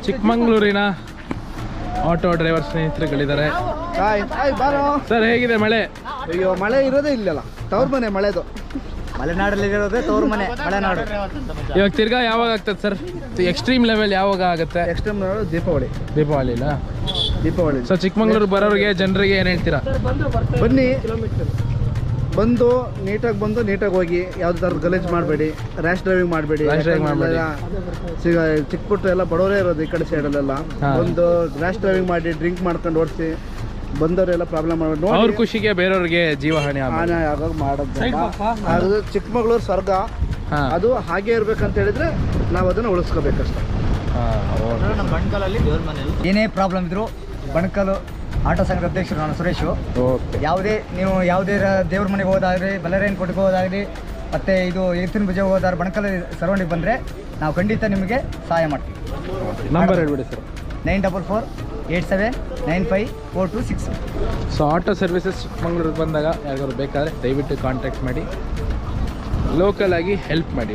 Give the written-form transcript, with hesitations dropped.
ಚಿಕ್ಕಮಂಗ್ಳೂರಿನ auto driver ಸ್ನೇಹಿತರುಗಳಿದ್ದಾರೆ. Sir ಹೇಗಿದೆ ಮಳೆ? ಅಯ್ಯೋ ಮಳೆ ಇರೋದೇ ಇಲ್ಲಲ್ಲ, ತವ್ರ ಮನೆ ಮಳೆದು. ಮಲೆನಾಡಲ್ಲಿ ಇರೋದೇ ತವ್ರ ಮನೆ, ಮಲೆನಾಡು. ಇವಾಗ ತಿರ್ಗಾ ಯಾವಾಗ ಆಗ್ತದೆ ಸರ್? ಎಕ್ಸ್ಟ್ರೀಮ್ ಲೆವೆಲ್ ಯಾವಾಗ ಆಗುತ್ತೆ? Extreme level Deepavali. ದೀಪಾವಳಿನಾ? ದೀಪಾವಳಿ. ಸೊ ಚಿಕ್ಕಮಂಗ್ಳೂರು ಬರೋರಿಗೆ ಜನರಿಗೆ ಏನು ಹೇಳ್ತೀರಾ? ಬನ್ನಿ, ಬಂದು ನೀಟಾಗಿ ಬಂದು ನೀಟಾಗಿ ಹೋಗಿ. ಯಾವುದೇ ಥರದ ಗಲೀಜು ಮಾಡಬೇಡಿ, ರ್ಯಾಶ್ ಡ್ರೈವಿಂಗ್ ಮಾಡಬೇಡಿ. ಚಿಕ್ಕ ಪುಟ್ಟ ಎಲ್ಲ ಬಡವರೇ ಇರೋದು ಈ ಕಡೆ ಸೈಡಲ್ಲೆಲ್ಲ. ಒಂದು ರ್ಯಾಶ್ ಡ್ರೈವಿಂಗ್ ಮಾಡಿ ಡ್ರಿಂಕ್ ಮಾಡ್ಕೊಂಡು ಓಡಿಸಿ ಬಂದವರೆಲ್ಲ ಪ್ರಾಬ್ಲಮ್ ಮಾಡೋದು. ಅವ್ರ ಖುಷಿಗೆ ಬೇರೆಯವ್ರಿಗೆ ಜೀವಹಾನಿ ಆಗೋದು ಮಾಡೋದು. ಅದು ಚಿಕ್ಕಮಗಳೂರು ಸ್ವರ್ಗ. ಅದು ಹಾಗೆ ಇರ್ಬೇಕಂತ ಹೇಳಿದ್ರೆ ನಾವು ಅದನ್ನು ಉಳಿಸ್ಕೋಬೇಕಷ್ಟೆ. ಏನೇ ಪ್ರಾಬ್ಲಮ್ ಇದ್ರು ಬಣಕಲು ಆಟೋ ಸಂಘದ ಅಧ್ಯಕ್ಷರು ನಾನು ಸುರೇಶು. ನೀವು ಯಾವುದೇ ದೇವ್ರ ಮನೆಗೆ ಹೋದಾಗ್ರಿ, ಬಲ್ಲರೇನ್ ಕೊಟ್ಟಿಗೆ ಹೋದಾಗ್ರಿ, ಮತ್ತು ಇದು ಎತ್ತಿನ ಭುಜ ಹೋದಾದ್ರೆ ಬಣಕಲ್ ಸರೌಂಡಿಗೆ ಬಂದರೆ ನಾವು ಖಂಡಿತ ನಿಮಗೆ ಸಹಾಯ ಮಾಡ್ತೀವಿ. ನಂಬರ್ ಹೇಳ್ಬಿಡಿ ಸರ್. 9448795426. ಸೊ ಆಟೋ ಸರ್ವಿಸಸ್ ಚಿಕ್ಕಮಂಗ್ಳೂರಿಗೆ ಬಂದಾಗ ಯಾರಿಗಾದ್ರು ಬೇಕಾದರೆ ದಯವಿಟ್ಟು ಕಾಂಟ್ಯಾಕ್ಟ್ ಮಾಡಿ, ಲೋಕಲ್ ಆಗಿ ಹೆಲ್ಪ್ ಮಾಡಿ.